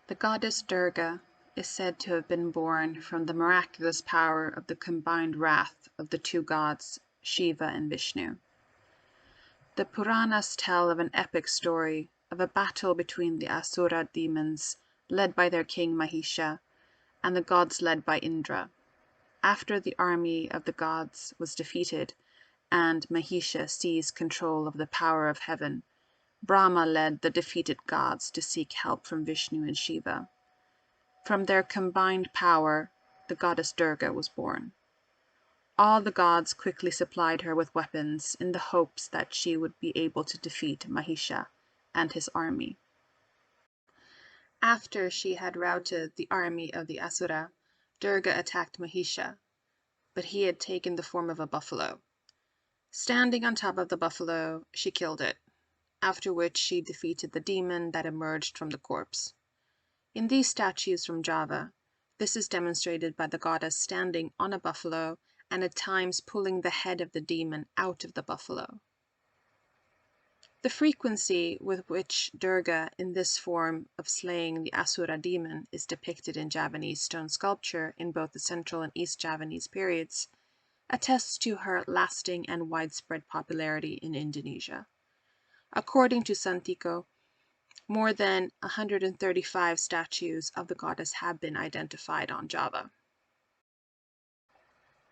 The goddess Durga is said to have been born from the miraculous power of the combined wrath of the two gods, Siva and Visnu. The Puranas tell of an epic story of a battle between the Asura demons, led by their king Mahisa, and the gods led by Indra. After the army of the gods was defeated and Mahisa seized control of the power of heaven, Brahma led the defeated gods to seek help from Vishnu and Shiva. From their combined power, the goddess Durga was born. All the gods quickly supplied her with weapons in the hopes that she would be able to defeat Mahisa and his army. After she had routed the army of the Asura, Durga attacked Mahisa, but he had taken the form of a buffalo. Standing on top of the buffalo, she killed it, after which she defeated the demon that emerged from the corpse. In these statues from Java, this is demonstrated by the goddess standing on a buffalo and at times pulling the head of the demon out of the buffalo. The frequency with which Durga in this form of slaying the Asura demon is depicted in Javanese stone sculpture in both the Central and East Javanese periods attests to her lasting and widespread popularity in Indonesia. According to Santiko, more than 135 statues of the goddess have been identified on Java.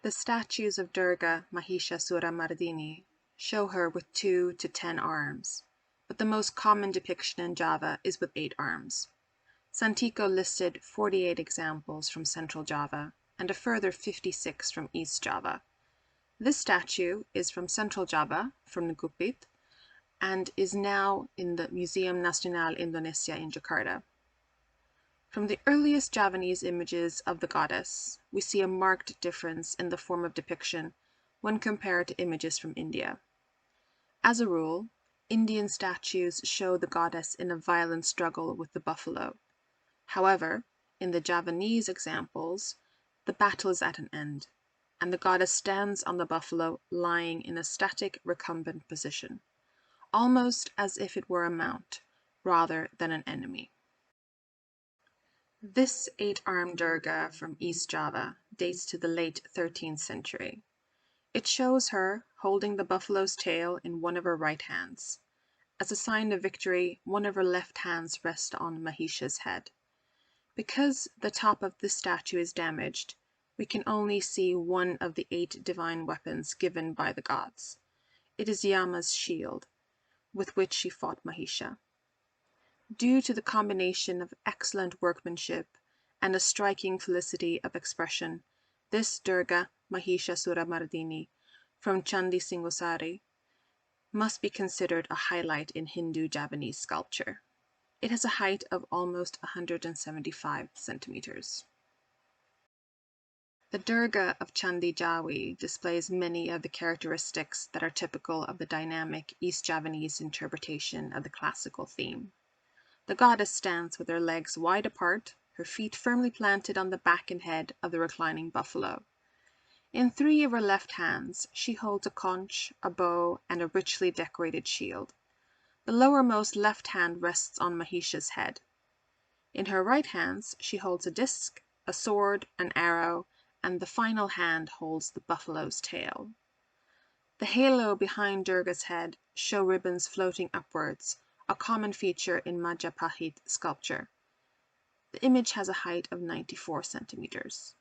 The statues of Durga Mahishasuramardini show her with 2 to 10 arms, but the most common depiction in Java is with 8 arms. Santiko listed 48 examples from Central Java and a further 56 from East Java. This statue is from Central Java, from Ngupit, and is now in the Museum Nasional Indonesia in Jakarta. From the earliest Javanese images of the goddess, we see a marked difference in the form of depiction when compared to images from India. As a rule, Indian statues show the goddess in a violent struggle with the buffalo. However, in the Javanese examples, the battle is at an end, and the goddess stands on the buffalo lying in a static recumbent position, almost as if it were a mount, rather than an enemy. This 8-armed Durga from East Java dates to the late 13th century. It shows her holding the buffalo's tail in one of her right hands. As a sign of victory, one of her left hands rests on Mahisha's head. Because the top of this statue is damaged, we can only see one of the 8 divine weapons given by the gods. It is Yama's shield, with which she fought Mahisa. Due to the combination of excellent workmanship and a striking felicity of expression, this Durga Mahishasuramardini from Chandi Singosari must be considered a highlight in Hindu Javanese sculpture. It has a height of almost 175 centimeters. The Durga of Chandi Jawi displays many of the characteristics that are typical of the dynamic East Javanese interpretation of the classical theme. The goddess stands with her legs wide apart, her feet firmly planted on the back and head of the reclining buffalo. In 3 of her left hands, she holds a conch, a bow, and a richly decorated shield. The lowermost left hand rests on Mahisha's head. In her right hands, she holds a disc, a sword, an arrow, and the final hand holds the buffalo's tail. The halo behind Durga's head show ribbons floating upwards, a common feature in Majapahit sculpture. The image has a height of 94 centimeters.